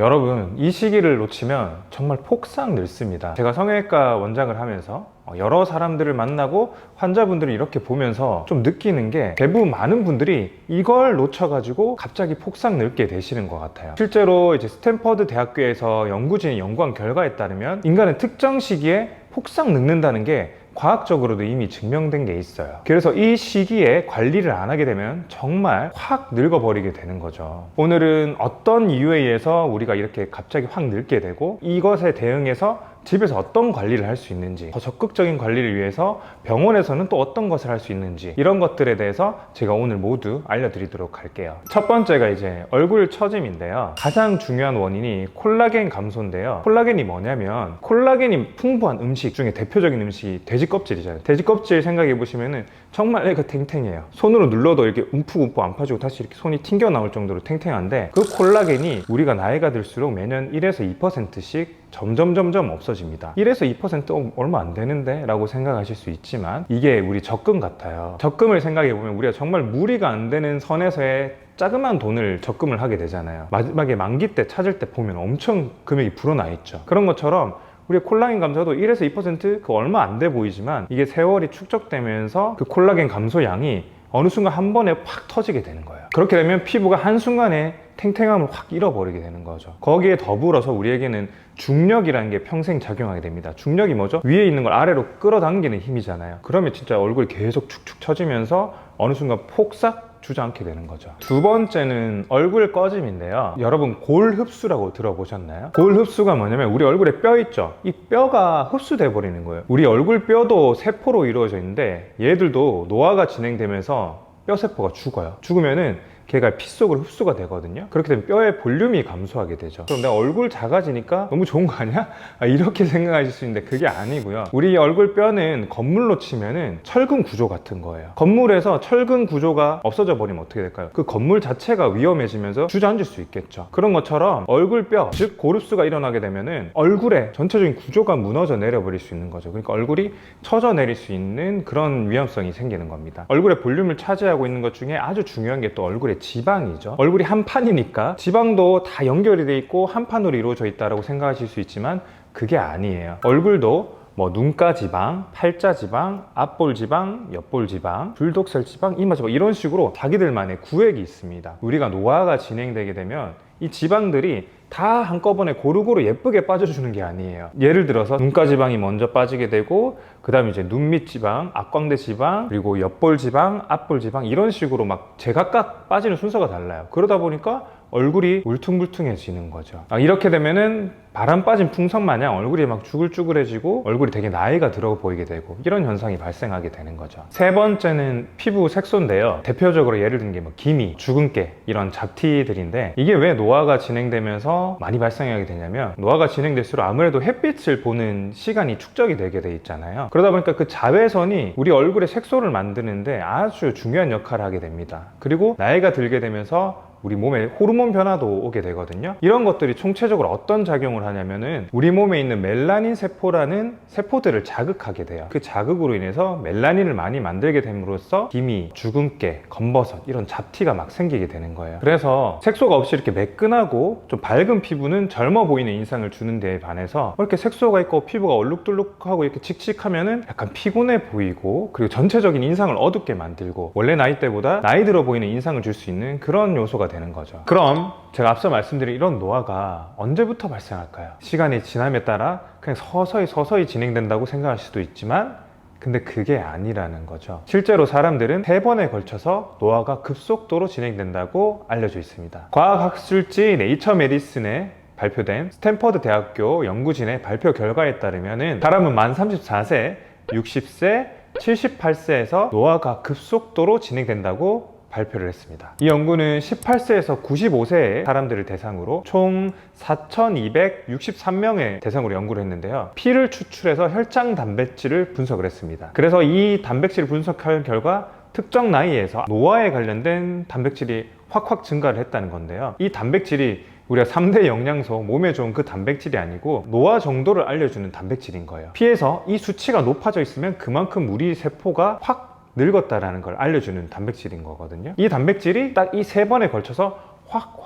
여러분, 이 시기를 놓치면 정말 폭삭 늙습니다. 제가 성형외과 원장을 하면서 여러 사람들을 만나고 환자분들을 이렇게 보면서 좀 느끼는 게 대부분 많은 분들이 이걸 놓쳐가지고 갑자기 폭삭 늙게 되시는 것 같아요. 실제로 이제 스탠퍼드 대학교에서 연구진이 연구한 결과에 따르면 인간은 특정 시기에 폭삭 늙는다는 게 과학적으로도 이미 증명된 게 있어요. 그래서 이 시기에 관리를 안 하게 되면 정말 확 늙어버리게 되는 거죠. 오늘은 어떤 이유에 의해서 우리가 이렇게 갑자기 확 늙게 되고 이것에 대응해서 집에서 어떤 관리를 할 수 있는지, 더 적극적인 관리를 위해서 병원에서는 또 어떤 것을 할 수 있는지, 이런 것들에 대해서 제가 오늘 모두 알려드리도록 할게요. 첫 번째가 이제 얼굴 처짐인데요. 가장 중요한 원인이 콜라겐 감소인데요. 콜라겐이 뭐냐면 콜라겐이 풍부한 음식 중에 대표적인 음식이 돼지 껍질이잖아요. 돼지 껍질 생각해 보시면은 정말 애가 탱탱해요. 손으로 눌러도 이렇게 움푹움푹 안 파지고 다시 이렇게 손이 튕겨 나올 정도로 탱탱한데, 그 콜라겐이 우리가 나이가 들수록 매년 1에서 2%씩 점점 없어집니다. 1에서 2% 얼마 안 되는데? 라고 생각하실 수 있지만 이게 우리 적금 같아요. 적금을 생각해 보면 우리가 정말 무리가 안 되는 선에서의 자그마한 돈을 적금을 하게 되잖아요. 마지막에 만기 때 찾을 때 보면 엄청 금액이 불어나 있죠. 그런 것처럼 우리의 콜라겐 감소도 1에서 2% 그 얼마 안 돼 보이지만 이게 세월이 축적되면서 그 콜라겐 감소량이 어느 순간 한 번에 확 터지게 되는 거예요. 그렇게 되면 피부가 한순간에 탱탱함을 확 잃어버리게 되는 거죠. 거기에 더불어서 우리에게는 중력이라는 게 평생 작용하게 됩니다. 중력이 뭐죠? 위에 있는 걸 아래로 끌어당기는 힘이잖아요. 그러면 진짜 얼굴이 계속 축축 처지면서 어느 순간 폭삭 주저앉게 되는 거죠. 두 번째는 얼굴 꺼짐인데요. 여러분, 골 흡수라고 들어보셨나요? 골 흡수가 뭐냐면 우리 얼굴에 뼈 있죠? 이 뼈가 흡수돼 버리는 거예요. 우리 얼굴 뼈도 세포로 이루어져 있는데 얘들도 노화가 진행되면서 뼈세포가 죽어요. 죽으면은 걔가 피 속으로 흡수가 되거든요. 그렇게 되면 뼈의 볼륨이 감소하게 되죠. 그럼 내가 얼굴 작아지니까 너무 좋은 거 아니야? 이렇게 생각하실 수 있는데 그게 아니고요. 우리 얼굴 뼈는 건물로 치면은 철근 구조 같은 거예요. 건물에서 철근 구조가 없어져 버리면 어떻게 될까요? 그 건물 자체가 위험해지면서 주저앉을 수 있겠죠. 그런 것처럼 얼굴 뼈, 즉 골흡수가 일어나게 되면은 얼굴의 전체적인 구조가 무너져 내려버릴 수 있는 거죠. 그러니까 얼굴이 처져 내릴 수 있는 그런 위험성이 생기는 겁니다. 얼굴의 볼륨을 차지하고 있는 것 중에 아주 중요한 게 또 얼굴의 지방이죠. 얼굴이 한 판이니까 지방도 다 연결이 돼 있고 한 판으로 이루어져 있다고 생각하실 수 있지만 그게 아니에요. 얼굴도 뭐 눈가 지방, 팔자 지방, 앞볼 지방, 옆볼 지방, 불독살 지방, 이마 지방, 이런 식으로 자기들만의 구획이 있습니다. 우리가 노화가 진행되게 되면 이 지방들이 다 한꺼번에 고루고루 예쁘게 빠져주는 게 아니에요. 예를 들어서 눈가 지방이 먼저 빠지게 되고 그 다음에 이제 눈밑 지방, 앞광대 지방, 그리고 옆볼 지방, 앞볼 지방, 이런 식으로 막 제각각 빠지는 순서가 달라요. 그러다 보니까 얼굴이 울퉁불퉁해지는 거죠. 이렇게 되면은 바람 빠진 풍선 마냥 얼굴이 막 쭈글쭈글해지고 얼굴이 되게 나이가 들어 보이게 되고 이런 현상이 발생하게 되는 거죠. 세 번째는 피부 색소인데요. 대표적으로 예를 든 게 뭐 기미, 주근깨, 이런 잡티들인데 이게 왜 노화가 진행되면서 많이 발생하게 되냐면 노화가 진행될수록 아무래도 햇빛을 보는 시간이 축적이 되게 돼 있잖아요. 그러다 보니까 그 자외선이 우리 얼굴의 색소를 만드는데 아주 중요한 역할을 하게 됩니다. 그리고 나이가 들게 되면서 우리 몸에 호르몬 변화도 오게 되거든요. 이런 것들이 총체적으로 어떤 작용을 하냐면은 우리 몸에 있는 멜라닌 세포라는 세포들을 자극하게 돼요. 그 자극으로 인해서 멜라닌을 많이 만들게 됨으로써 기미, 주근깨, 검버섯, 이런 잡티가 막 생기게 되는 거예요. 그래서 색소가 없이 이렇게 매끈하고 좀 밝은 피부는 젊어 보이는 인상을 주는 데에 반해서 이렇게 색소가 있고 피부가 얼룩덜룩하고 이렇게 칙칙하면은 약간 피곤해 보이고, 그리고 전체적인 인상을 어둡게 만들고 원래 나이 때보다 나이 들어 보이는 인상을 줄 수 있는 그런 요소가 되는 거죠. 그럼 제가 앞서 말씀드린 이런 노화가 언제부터 발생할까요? 시간이 지남에 따라 그냥 서서히 진행된다고 생각할 수도 있지만 근데 그게 아니라는 거죠. 실제로 사람들은 3번에 걸쳐서 노화가 급속도로 진행된다고 알려져 있습니다. 과학학술지 네이처 메디슨에 발표된 스탠퍼드 대학교 연구진의 발표 결과에 따르면 사람은 만 34세, 60세, 78세에서 노화가 급속도로 진행된다고 발표를 했습니다. 이 연구는 18세에서 95세의 사람들을 대상으로 총 4,263명의 대상으로 연구를 했는데요. 피를 추출해서 혈장 단백질을 분석을 했습니다. 그래서 이 단백질을 분석한 결과 특정 나이에서 노화에 관련된 단백질이 확 증가를 했다는 건데요. 이 단백질이 우리가 3대 영양소, 몸에 좋은 그 단백질이 아니고 노화 정도를 알려주는 단백질인 거예요. 피에서 이 수치가 높아져 있으면 그만큼 우리 세포가 확 늙었다라는 걸 알려주는 단백질인 거거든요. 이 단백질이 딱 이 3번에 걸쳐서 확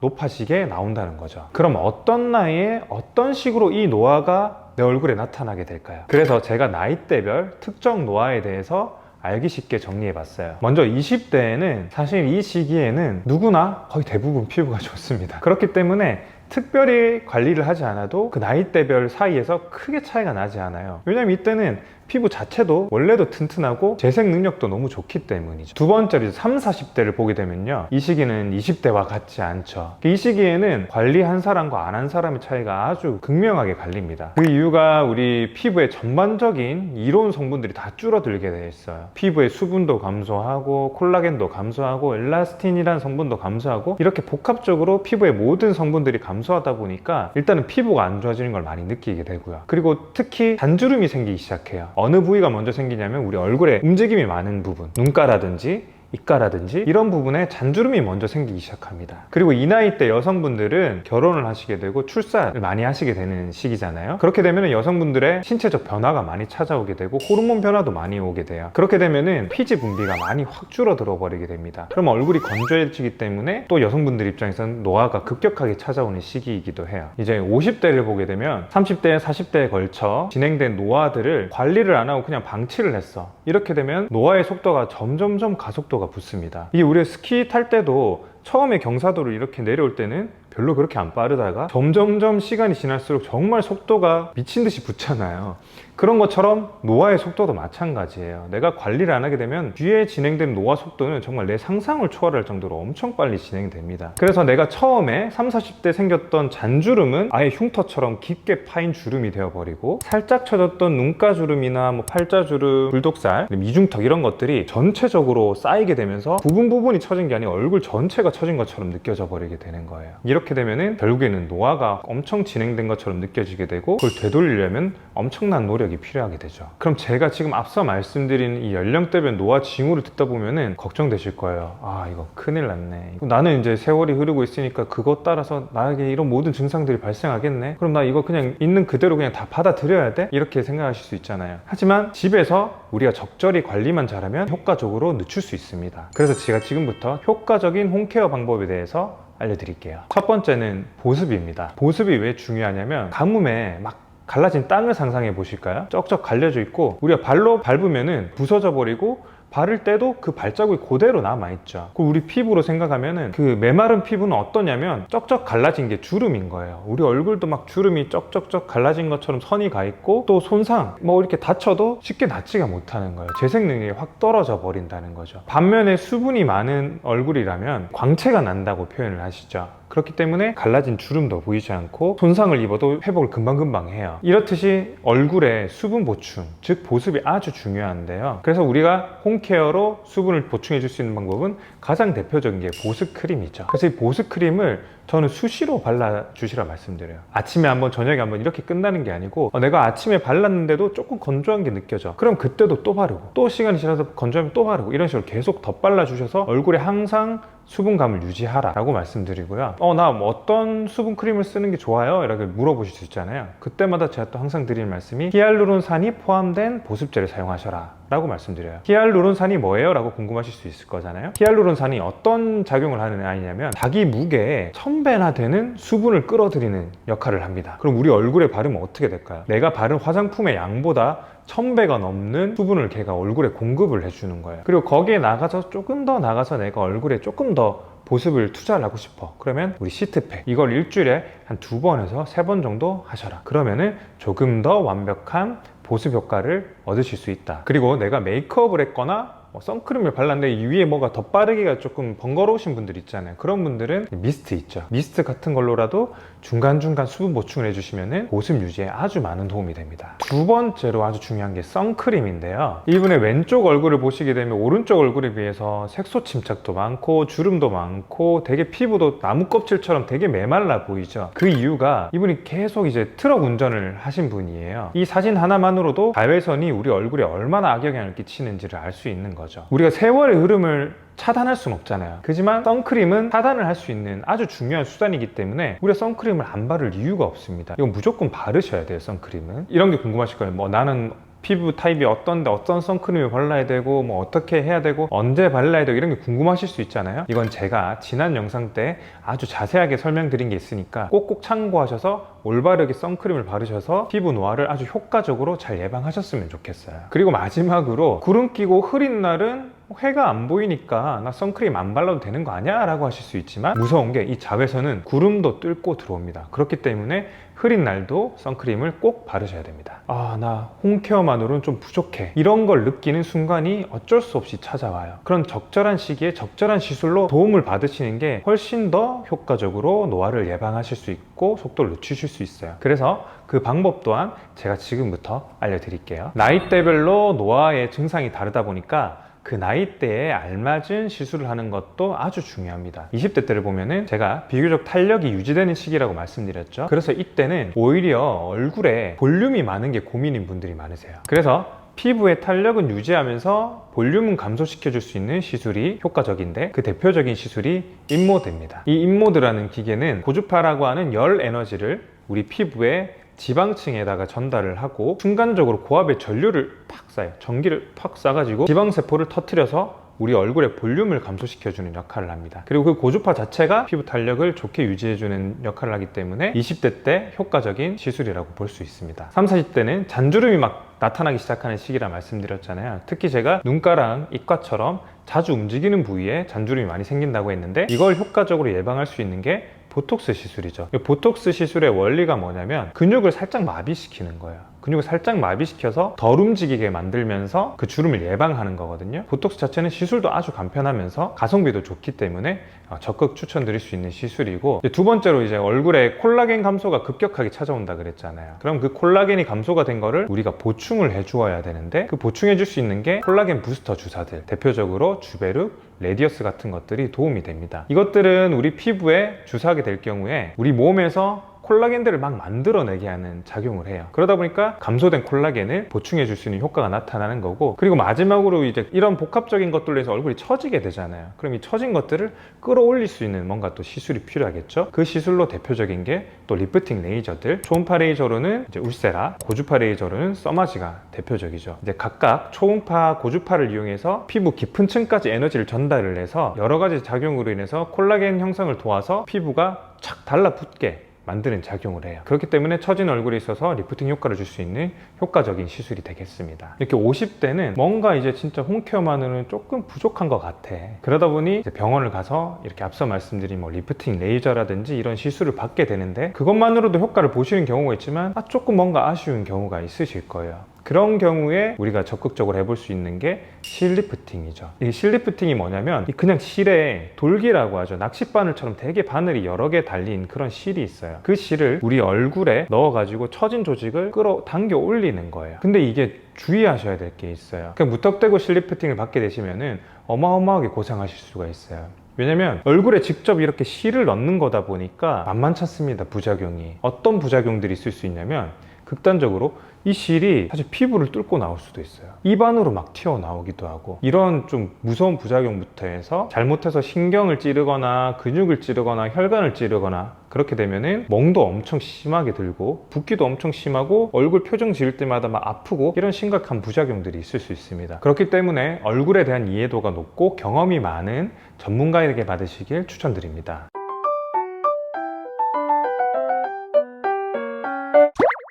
높아지게 나온다는 거죠. 그럼 어떤 나이에 어떤 식으로 이 노화가 내 얼굴에 나타나게 될까요? 그래서 제가 나이대별 특정 노화에 대해서 알기 쉽게 정리해봤어요. 먼저 20대에는 사실 이 시기에는 누구나 거의 대부분 피부가 좋습니다. 그렇기 때문에 특별히 관리를 하지 않아도 그 나이대별 사이에서 크게 차이가 나지 않아요. 왜냐면 이때는 피부 자체도 원래도 튼튼하고 재생 능력도 너무 좋기 때문이죠. 두 번째로 30, 40대를 보게 되면요, 이 시기는 20대와 같지 않죠. 이 시기에는 관리한 사람과 안 한 사람의 차이가 아주 극명하게 갈립니다. 그 이유가 우리 피부의 전반적인 이로운 성분들이 다 줄어들게 되어 있어요. 피부의 수분도 감소하고 콜라겐도 감소하고 엘라스틴이라는 성분도 감소하고, 이렇게 복합적으로 피부의 모든 성분들이 감소하다 보니까 일단은 피부가 안 좋아지는 걸 많이 느끼게 되고요. 그리고 특히 잔주름이 생기기 시작해요. 어느 부위가 먼저 생기냐면 우리 얼굴에 움직임이 많은 부분, 눈가라든지 입가라든지 이런 부분에 잔주름이 먼저 생기기 시작합니다. 그리고 이 나이 때 여성분들은 결혼을 하시게 되고 출산을 많이 하시게 되는 시기잖아요. 그렇게 되면 여성분들의 신체적 변화가 많이 찾아오게 되고 호르몬 변화도 많이 오게 돼요. 그렇게 되면 피지 분비가 많이 확 줄어들어 버리게 됩니다. 그럼 얼굴이 건조해지기 때문에 또 여성분들 입장에서는 노화가 급격하게 찾아오는 시기이기도 해요. 이제 50대를 보게 되면 30대, 40대에 걸쳐 진행된 노화들을 관리를 안 하고 그냥 방치를 했어. 이렇게 되면 노화의 속도가 점점점 가속도가 붙습니다. 이게 우리가 스키 탈 때도 처음에 경사도를 이렇게 내려올 때는 별로 그렇게 안 빠르다가 점점점 시간이 지날수록 정말 속도가 미친 듯이 붙잖아요. 그런 것처럼 노화의 속도도 마찬가지예요. 내가 관리를 안 하게 되면 뒤에 진행되는 노화 속도는 정말 내 상상을 초월할 정도로 엄청 빨리 진행됩니다. 그래서 내가 처음에 30, 40대 생겼던 잔주름은 아예 흉터처럼 깊게 파인 주름이 되어버리고, 살짝 쳐졌던 눈가주름이나 뭐 팔자주름, 불독살, 이중턱 이런 것들이 전체적으로 쌓이게 되면서 부분이 처진 게 아니라 얼굴 전체가 처진 것처럼 느껴져 버리게 되는 거예요. 이렇게 되면은 결국에는 노화가 엄청 진행된 것처럼 느껴지게 되고, 그걸 되돌리려면 엄청난 노력이 필요하게 되죠. 그럼 제가 지금 앞서 말씀드린 이 연령대별 노화 징후를 듣다 보면은 걱정되실 거예요. 아, 이거 큰일 났네. 나는 이제 세월이 흐르고 있으니까 그것 따라서 나에게 이런 모든 증상들이 발생하겠네. 그럼 나 이거 그냥 있는 그대로 그냥 다 받아들여야 돼? 이렇게 생각하실 수 있잖아요. 하지만 집에서 우리가 적절히 관리만 잘하면 효과적으로 늦출 수 있습니다. 그래서 제가 지금부터 효과적인 홈케어 방법에 대해서 알려드릴게요. 첫 번째는 보습입니다. 보습이 왜 중요하냐면, 가뭄에 막 갈라진 땅을 상상해 보실까요? 쩍쩍 갈려져 있고 우리가 발로 밟으면은 부서져 버리고 바를 때도 그 발자국이 그대로 남아있죠. 우리 피부로 생각하면은 그 메마른 피부는 어떠냐면 쩍쩍 갈라진 게 주름인 거예요. 우리 얼굴도 막 주름이 쩍쩍쩍 갈라진 것처럼 선이 가 있고, 또 손상 뭐 이렇게 다쳐도 쉽게 낫지가 못하는 거예요. 재생 능력이 확 떨어져 버린다는 거죠. 반면에 수분이 많은 얼굴이라면 광채가 난다고 표현을 하시죠. 그렇기 때문에 갈라진 주름도 보이지 않고 손상을 입어도 회복을 금방금방 해요. 이렇듯이 얼굴에 수분 보충, 즉 보습이 아주 중요한데요. 그래서 우리가 홈케어로 수분을 보충해 줄 수 있는 방법은 가장 대표적인 게 보습 크림이죠. 그래서 이 보습 크림을 저는 수시로 발라주시라 말씀드려요. 아침에 한번 저녁에 한번 이렇게 끝나는 게 아니고, 내가 아침에 발랐는데도 조금 건조한 게 느껴져. 그럼 그때도 또 바르고, 또 시간이 지나서 건조하면 또 바르고, 이런 식으로 계속 덧발라주셔서 얼굴에 항상 수분감을 유지하라 라고 말씀드리고요. 나 뭐 어떤 수분 크림을 쓰는 게 좋아요? 이렇게 물어보실 수 있잖아요. 그때마다 제가 또 항상 드리는 말씀이 히알루론산이 포함된 보습제를 사용하셔라 라고 말씀드려요. 히알루론산이 뭐예요? 라고 궁금하실 수 있을 거잖아요. 히알루론산이 어떤 작용을 하는 아이냐면, 자기 무게에 1000배나 되는 수분을 끌어들이는 역할을 합니다. 그럼 우리 얼굴에 바르면 어떻게 될까요? 내가 바른 화장품의 양보다 1000배가 넘는 수분을 걔가 얼굴에 공급을 해주는 거예요. 그리고 거기에 나가서 조금 더 나가서 내가 얼굴에 조금 더 보습을 투자를 하고 싶어. 그러면 우리 시트팩, 이걸 일주일에 한 2번에서 3번 정도 하셔라. 그러면은 조금 더 완벽한 보습 효과를 얻으실 수 있다. 그리고 내가 메이크업을 했거나 선크림을 발랐는데 위에 뭐가 더 빠르기가 조금 번거로우신 분들 있잖아요. 그런 분들은 미스트 있죠. 미스트 같은 걸로라도 중간중간 수분 보충을 해주시면 보습 유지에 아주 많은 도움이 됩니다. 두 번째로 아주 중요한 게 선크림인데요. 이분의 왼쪽 얼굴을 보시게 되면 오른쪽 얼굴에 비해서 색소 침착도 많고 주름도 많고 되게 피부도 나무 껍질처럼 되게 메말라 보이죠. 그 이유가 이분이 계속 이제 트럭 운전을 하신 분이에요. 이 사진 하나만으로도 자외선이 우리 얼굴에 얼마나 악영향을 끼치는지를 알 수 있는 거죠. 우리가 세월의 흐름을 차단할 수는 없잖아요. 그지만 선크림은 차단을 할 수 있는 아주 중요한 수단이기 때문에 우리가 선크림을 안 바를 이유가 없습니다. 이건 무조건 바르셔야 돼요. 선크림은. 이런 게 궁금하실 거예요. 나는 피부 타입이 어떤데 어떤 선크림을 발라야 되고 뭐 어떻게 해야 되고 언제 발라야 되고 이런 게 궁금하실 수 있잖아요. 이건 제가 지난 영상 때 아주 자세하게 설명드린 게 있으니까 꼭꼭 참고하셔서 올바르게 선크림을 바르셔서 피부 노화를 아주 효과적으로 잘 예방하셨으면 좋겠어요. 그리고 마지막으로 구름 끼고 흐린 날은 해가 안 보이니까 나 선크림 안 발라도 되는 거 아니야? 라고 하실 수 있지만 무서운 게 이 자외선은 구름도 뚫고 들어옵니다. 그렇기 때문에 흐린 날도 선크림을 꼭 바르셔야 됩니다. 아, 나 홈케어만으로는 좀 부족해. 이런 걸 느끼는 순간이 어쩔 수 없이 찾아와요. 그런 적절한 시기에 적절한 시술로 도움을 받으시는 게 훨씬 더 효과적으로 노화를 예방하실 수 있고 속도를 늦추실 수 있어요. 그래서 그 방법 또한 제가 지금부터 알려드릴게요. 나이대별로 노화의 증상이 다르다 보니까 그 나이대에 알맞은 시술을 하는 것도 아주 중요합니다. 20대 때를 보면은 제가 비교적 탄력이 유지되는 시기라고 말씀드렸죠. 그래서 이때는 오히려 얼굴에 볼륨이 많은 게 고민인 분들이 많으세요. 그래서 피부의 탄력은 유지하면서 볼륨은 감소시켜 줄 수 있는 시술이 효과적인데 그 대표적인 시술이 인모드입니다. 이 인모드라는 기계는 고주파라고 하는 열 에너지를 우리 피부에 지방층에다가 전달을 하고 순간적으로 고압의 전류를 팍 쏴요. 전기를 팍 쏴가지고 지방세포를 터트려서 우리 얼굴의 볼륨을 감소시켜주는 역할을 합니다. 그리고 그 고주파 자체가 피부 탄력을 좋게 유지해주는 역할을 하기 때문에 20대 때 효과적인 시술이라고 볼 수 있습니다. 30, 40대는 잔주름이 막 나타나기 시작하는 시기라 말씀드렸잖아요. 특히 제가 눈가랑 입가처럼 자주 움직이는 부위에 잔주름이 많이 생긴다고 했는데 이걸 효과적으로 예방할 수 있는 게 보톡스 시술이죠. 이 보톡스 시술의 원리가 뭐냐면 근육을 살짝 마비시키는 거예요. 근육을 살짝 마비시켜서 덜 움직이게 만들면서 그 주름을 예방하는 거거든요. 보톡스 자체는 시술도 아주 간편하면서 가성비도 좋기 때문에 적극 추천드릴 수 있는 시술이고, 두 번째로 이제 얼굴에 콜라겐 감소가 급격하게 찾아온다 그랬잖아요. 그럼 그 콜라겐이 감소가 된 거를 우리가 보충을 해주어야 되는데 그 보충해 줄 수 있는 게 콜라겐 부스터 주사들, 대표적으로 주베르, 레디어스 같은 것들이 도움이 됩니다. 이것들은 우리 피부에 주사하게 될 경우에 우리 몸에서 콜라겐들을 막 만들어내게 하는 작용을 해요. 그러다 보니까 감소된 콜라겐을 보충해 줄 수 있는 효과가 나타나는 거고, 그리고 마지막으로 이제 이런 복합적인 것들로 해서 얼굴이 처지게 되잖아요. 그럼 이 처진 것들을 끌어올릴 수 있는 뭔가 또 시술이 필요하겠죠. 그 시술로 대표적인 게 또 리프팅 레이저들, 초음파 레이저로는 이제 울세라, 고주파 레이저로는 써마지가 대표적이죠. 이제 각각 초음파, 고주파를 이용해서 피부 깊은 층까지 에너지를 전달을 해서 여러 가지 작용으로 인해서 콜라겐 형성을 도와서 피부가 착 달라붙게 만드는 작용을 해요. 그렇기 때문에 처진 얼굴에 있어서 리프팅 효과를 줄 수 있는 효과적인 시술이 되겠습니다. 이렇게 50대는 뭔가 이제 진짜 홈케어만으로는 조금 부족한 것 같아. 그러다 보니 이제 병원을 가서 이렇게 앞서 말씀드린 뭐 리프팅 레이저라든지 이런 시술을 받게 되는데 그것만으로도 효과를 보시는 경우가 있지만 조금 뭔가 아쉬운 경우가 있으실 거예요. 그런 경우에 우리가 적극적으로 해볼 수 있는 게 실리프팅이죠. 이 실리프팅이 뭐냐면 그냥 실에 돌기라고 하죠. 낚싯바늘처럼 되게 바늘이 여러 개 달린 그런 실이 있어요. 그 실을 우리 얼굴에 넣어가지고 처진 조직을 끌어당겨 올리는 거예요. 근데 이게 주의하셔야 될 게 있어요. 그냥 무턱대고 실리프팅을 받게 되시면은 어마어마하게 고생하실 수가 있어요. 왜냐면 얼굴에 직접 이렇게 실을 넣는 거다 보니까 만만찮습니다. 부작용이. 어떤 부작용들이 있을 수 있냐면 극단적으로 이 실이 사실 피부를 뚫고 나올 수도 있어요. 입안으로 막 튀어나오기도 하고, 이런 좀 무서운 부작용부터 해서 잘못해서 신경을 찌르거나 근육을 찌르거나 혈관을 찌르거나 그렇게 되면은 멍도 엄청 심하게 들고 붓기도 엄청 심하고 얼굴 표정 지을 때마다 막 아프고 이런 심각한 부작용들이 있을 수 있습니다. 그렇기 때문에 얼굴에 대한 이해도가 높고 경험이 많은 전문가에게 받으시길 추천드립니다.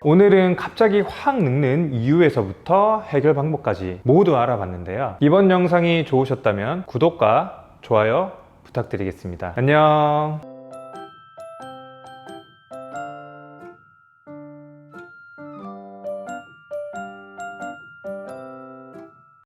오늘은 갑자기 확 늙는 이유에서부터 해결 방법까지 모두 알아봤는데요. 이번 영상이 좋으셨다면 구독과 좋아요 부탁드리겠습니다. 안녕.